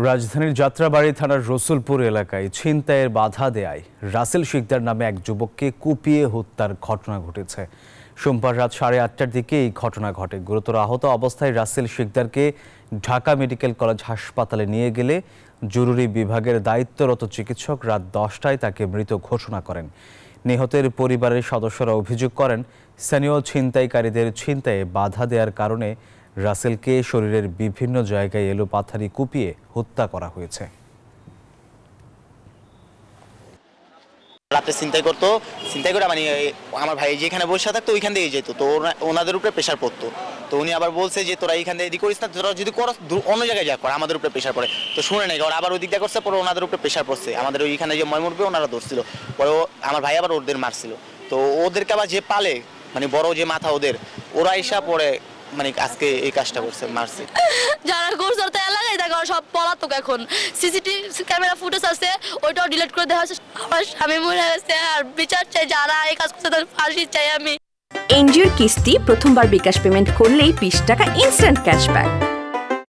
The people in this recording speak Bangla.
রাজধানীর যাত্রাবাড়ী থানার রসুলপুর এলাকায় ছিনতাইয়ের বাধা দেয়ায় রাসেল শিকদার নামে এক যুবককে কুপিয়ে হত্যার ঘটনা ঘটেছে। সোমবার রাত 8:30টার দিকে এই ঘটনা ঘটে। গুরুতর আহত অবস্থায় রাসেল শিকদারকে ঢাকা মেডিকেল কলেজ হাসপাতালে নিয়ে গেলে জরুরি বিভাগের দায়িত্বরত চিকিৎসক রাত 10টায় তাকে মৃত ঘোষণা করেন। নিহতের পরিবারের সদস্যরা অভিযোগ করেন, স্থানীয় ছিনতাইকারীদের ছিনতাইয়ে বাধা দেওয়ার কারণে রাসেলকে শরীরের বিভিন্ন জায়গায় এলোপাথারি কুপিয়ে হত্যা করা হয়েছে। রাতে চিন্তাই করে মানে আমার ভাই যেখানে বসে থাকতো ওইখান দিয়ে যেত, তো ওনাদের উপরে প্রেশার পড়তো। তো উনি আবার বলছে যে তোরা এইখান দিয়ে এদিক করিস না, তোরা যদি করো অন্য জায়গায় যা কর, আমাদের উপরে প্রেশার পড়ে। তো শুনে নাই, ওরা আবার ওই দিকটা করছে, পরে ওনাদের উপরে প্রেশার পড়ছে। আমাদের ওইখানে যে ময়মুরবে ওনারা ধরছিল, পরে আমার ভাই আবার ওদের মারছিল। তো ওদেরকে আবার যে পালে মানে বড় যে মাথা ওরা এসা পরে মানে আজকে এই কাজটা করছে, মারছে। যারা করছে তো এলাকায় দেখো সব পলাতক। এখন সিসিটিভি ক্যামেরা ফুটেজ আছে, ওইটাও ডিলিট করে দেওয়া হয়েছে। আমার স্বামী মরে গেছে, আর বিচার চাই, যারা এই কাজ করছে তাদের ফাঁসি চাই আমি। এনজিওর কিস্তি প্রথমবার বিকাশ পেমেন্ট করলেই 20 টাকা ইনস্ট্যান্ট ক্যাশব্যাক।